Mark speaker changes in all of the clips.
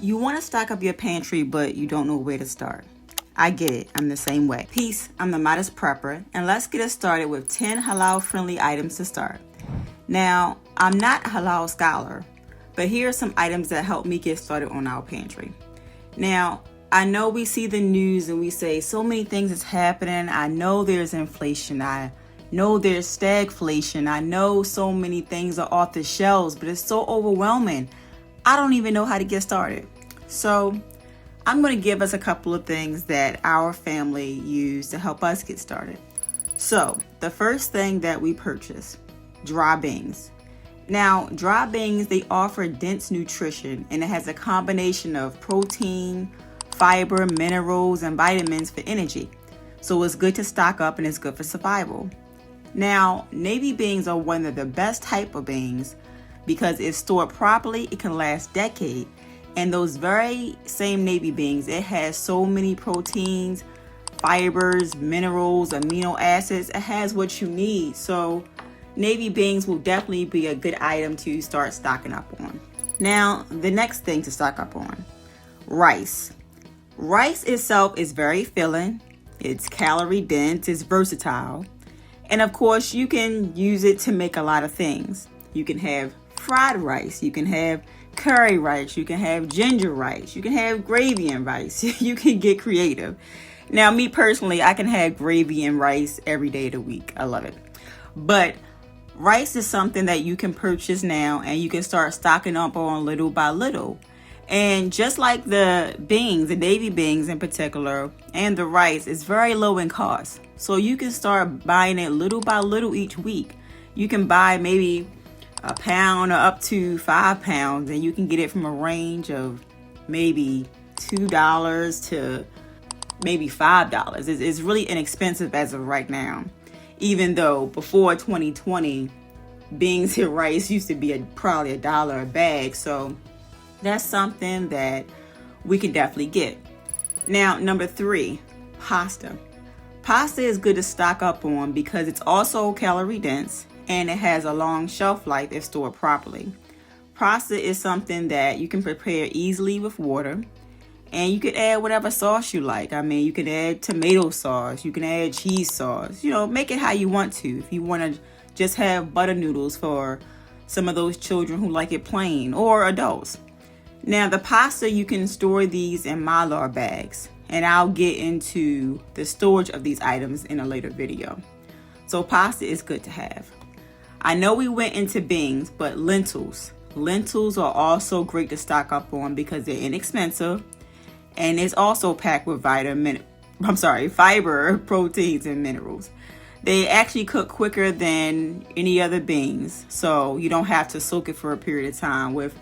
Speaker 1: You want to stock up your pantry, but you don't know where to start. I get it. I'm the same way. Peace, I'm the Modest Prepper, and let's get us started with 10 halal-friendly items to start. Now, I'm not a halal scholar, but here are some items that help me get started on our pantry. Now, I know we see the news and we say so many things is happening. I know there's inflation. I know there's stagflation. I know so many things are off the shelves, but it's so overwhelming. I don't even know how to get started. So I'm going to give us a couple of things that our family used to help us get started. So the first thing that we purchased, dry beans. Now, dry beans, they offer dense nutrition, and it has a combination of protein, fiber, minerals, and vitamins for energy. So it's good to stock up and it's good for survival. Now, navy beans are one of the best type of beans because if stored properly, it can last decades. And those very same navy beans, it has so many proteins, fibers, minerals, amino acids. It has what you need. So navy beans will definitely be a good item to start stocking up on. Now, the next thing to stock up on, rice. Rice itself is very filling. It's calorie dense. It's versatile. And of course, you can use it to make a lot of things. You can have fried rice. You can have curry rice, you can have ginger rice, you can have gravy and rice. You can get creative. Now, me personally, I can have gravy and rice every day of the week. I love it. But rice is something that you can purchase now and you can start stocking up on little by little. And just like the beans, the navy beans in particular, and the rice, is very low in cost. So you can start buying it little by little each week. You can buy maybe a pound or up to 5 pounds, and you can get it from a range of maybe $2 to maybe $5. It's really inexpensive as of right now, even though before 2020 beans and rice used to be probably $1 a bag. So that's something that we can definitely get. Now, number 3, pasta. Pasta is good to stock up on because it's also calorie dense and it has a long shelf life if stored properly. Pasta is something that you can prepare easily with water, and you can add whatever sauce you like. I mean, you can add tomato sauce, you can add cheese sauce, make it how you want to. If you want to just have butter noodles for some of those children who like it plain, or adults. Now, the pasta, you can store these in Mylar bags, and I'll get into the storage of these items in a later video. So pasta is good to have. I know we went into beans, but lentils. Lentils are also great to stock up on because they're inexpensive, and it's also packed with fiber, proteins, and minerals. They actually cook quicker than any other beans, so you don't have to soak it for a period of time. With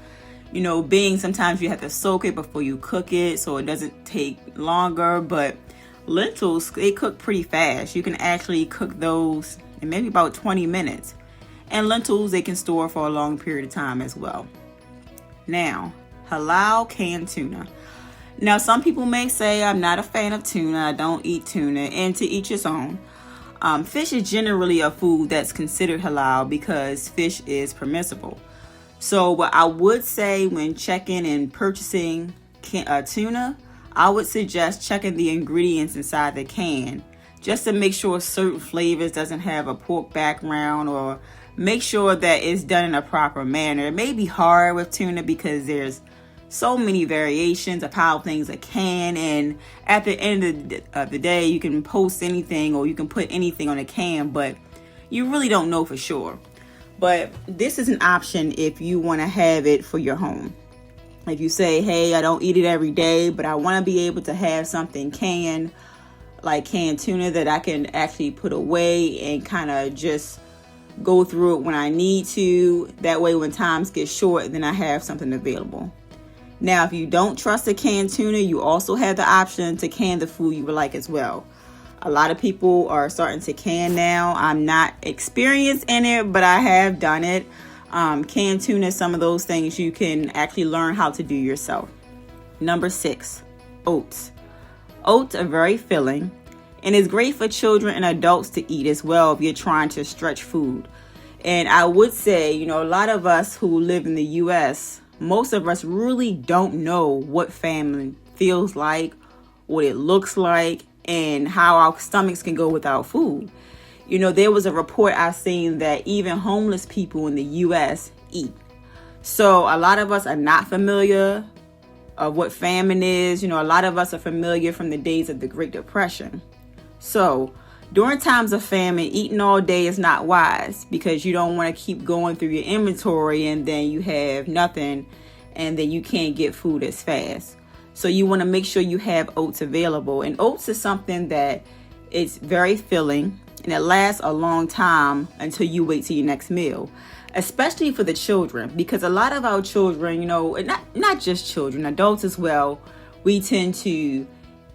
Speaker 1: beans, sometimes you have to soak it before you cook it, so it doesn't take longer. But lentils, they cook pretty fast. You can actually cook those in maybe about 20 minutes. And lentils, they can store for a long period of time as well. Now, halal canned tuna. Now, some people may say I'm not a fan of tuna. I don't eat tuna, and to each his own. Fish is generally a food that's considered halal because fish is permissible. So what I would say when checking and purchasing tuna, I would suggest checking the ingredients inside the can just to make sure certain flavors doesn't have a pork background, or make sure that it's done in a proper manner. It may be hard with tuna because there's so many variations of how things are canned, and at the end of the day, you can post anything or you can put anything on a can, but you really don't know for sure. But this is an option if you want to have it for your home. If you say, hey, I don't eat it every day, but I want to be able to have something canned, like canned tuna that I can actually put away and kind of just go through it when I need to. That way, when times get short, then I have something available. Now, if you don't trust the canned tuna, you also have the option to can the food you would like as well. A lot of people are starting to can now. I'm not experienced in it, but I have done it. Canned tuna is some of those things you can actually learn how to do yourself. Number 6, oats. Oats are very filling, and it's great for children and adults to eat as well if you're trying to stretch food. And I would say, a lot of us who live in the U.S., most of us really don't know what famine feels like, what it looks like, and how our stomachs can go without food. There was a report I seen that even homeless people in the U.S. eat. So a lot of us are not familiar of what famine is. A lot of us are familiar from the days of the Great Depression. So during times of famine, eating all day is not wise, because you don't want to keep going through your inventory and then you have nothing and then you can't get food as fast. So you want to make sure you have oats available. And oats is something that it's very filling and it lasts a long time until you wait till your next meal, especially for the children, because a lot of our children, and not just children, adults as well, we tend to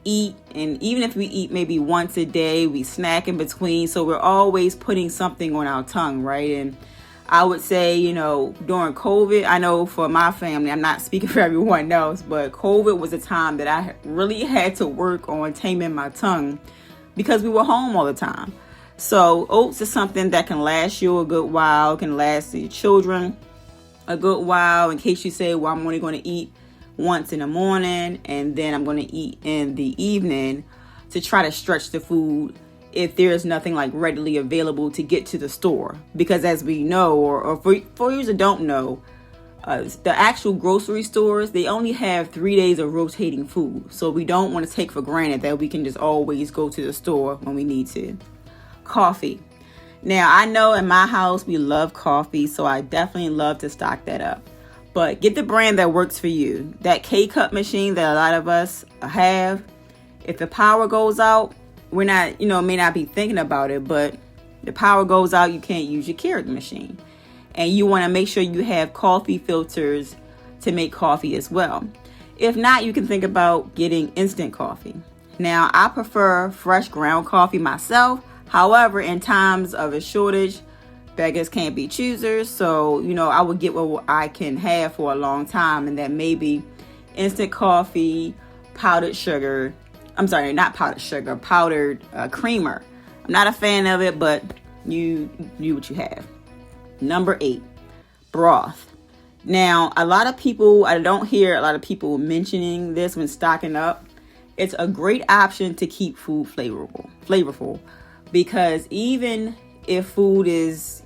Speaker 1: eat, and even if we eat maybe once a day, we snack in between. So we're always putting something on our tongue, right? And I would say, during COVID, I know for my family, I'm not speaking for everyone else, but COVID was a time that I really had to work on taming my tongue because we were home all the time. So oats is something that can last you a good while, can last your children a good while, in case you say, well, I'm only going to eat once in the morning and then I'm going to eat in the evening, to try to stretch the food if there is nothing like readily available to get to the store. Because as we know, or for you that don't know, the actual grocery stores, they only have 3 days of rotating food. So we don't want to take for granted that we can just always go to the store when we need to. Coffee. Now, I know in my house we love coffee, so I definitely love to stock that up. But get the brand that works for you. That K-Cup machine that a lot of us have, if the power goes out, we're not, may not be thinking about it, but the power goes out, you can't use your Keurig machine. And you want to make sure you have coffee filters to make coffee as well. If not, you can think about getting instant coffee. Now, I prefer fresh ground coffee myself. However, in times of a shortage, beggars can't be choosers. So, I would get what I can have for a long time. And that may be instant coffee, powdered sugar. I'm sorry, not powdered sugar, powdered creamer. I'm not a fan of it, but you do what you have. Number 8, broth. Now, I don't hear a lot of people mentioning this when stocking up. It's a great option to keep food flavorful. Because even if food is,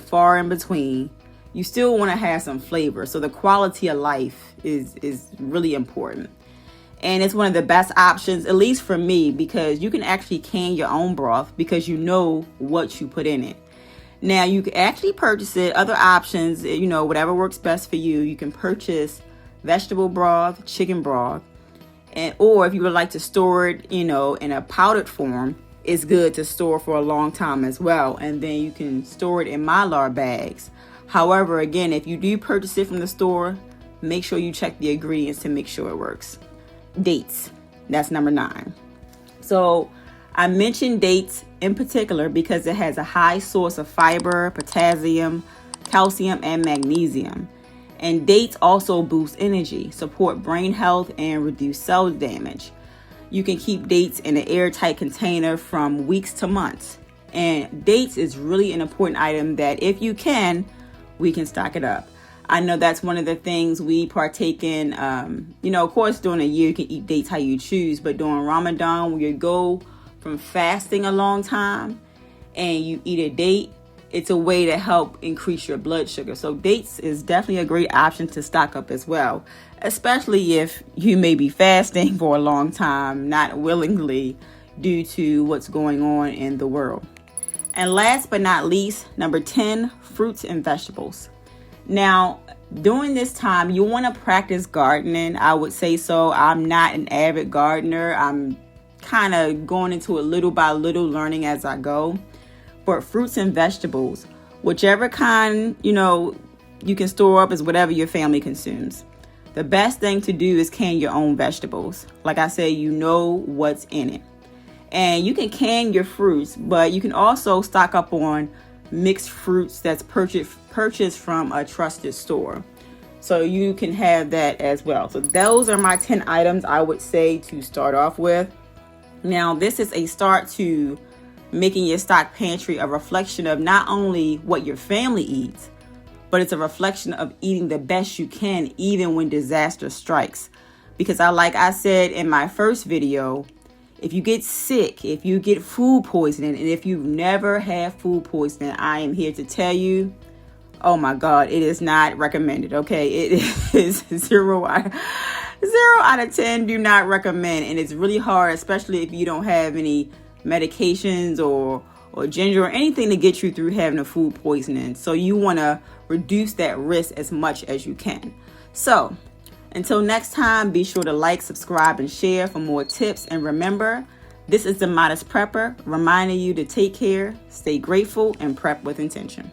Speaker 1: far in between, you still want to have some flavor. So the quality of life is really important. And it's one of the best options, at least for me, because you can actually can your own broth because you know what you put in it. Now, you can actually purchase it. Other options, whatever works best for you. You can purchase vegetable broth, chicken broth, or if you would like to store it, in a powdered form, it's good to store for a long time as well. And then you can store it in Mylar bags. However, again, if you do purchase it from the store, make sure you check the ingredients to make sure it works. Dates. That's number 9. So I mentioned dates in particular because it has a high source of fiber, potassium, calcium, and magnesium. And dates also boost energy, support brain health, and reduce cell damage. You can keep dates in an airtight container from weeks to months. And dates is really an important item that if you can, we can stock it up. I know that's one of the things we partake in. Of course, during a year, you can eat dates how you choose. But during Ramadan, when you go from fasting a long time and you eat a date, it's a way to help increase your blood sugar. So dates is definitely a great option to stock up as well, especially if you may be fasting for a long time, not willingly, due to what's going on in the world. And last but not least, number 10, fruits and vegetables. Now, during this time, you want to practice gardening. I would say so. I'm not an avid gardener. I'm kind of going into it little by little, learning as I go. But fruits and vegetables, whichever kind, you can store up is whatever your family consumes. The best thing to do is can your own vegetables. Like I said, you know what's in it. And you can can your fruits, but you can also stock up on mixed fruits that's purchased from a trusted store. So you can have that as well. So those are my 10 items I would say to start off with. Now, this is a start to making your stock pantry a reflection of not only what your family eats, but it's a reflection of eating the best you can even when disaster strikes. Because like I said in my first video, if you get sick, if you get food poisoning, and if you've never had food poisoning, I am here to tell you, oh my God, it is not recommended, okay? It is 0 out of 10, do not recommend. And it's really hard, especially if you don't have any medications or ginger or anything to get you through having a food poisoning. So you want to reduce that risk as much as you can. So until next time, be sure to like, subscribe, and share for more tips. And remember, this is the Modest Prepper reminding you to take care, stay grateful, and prep with intention.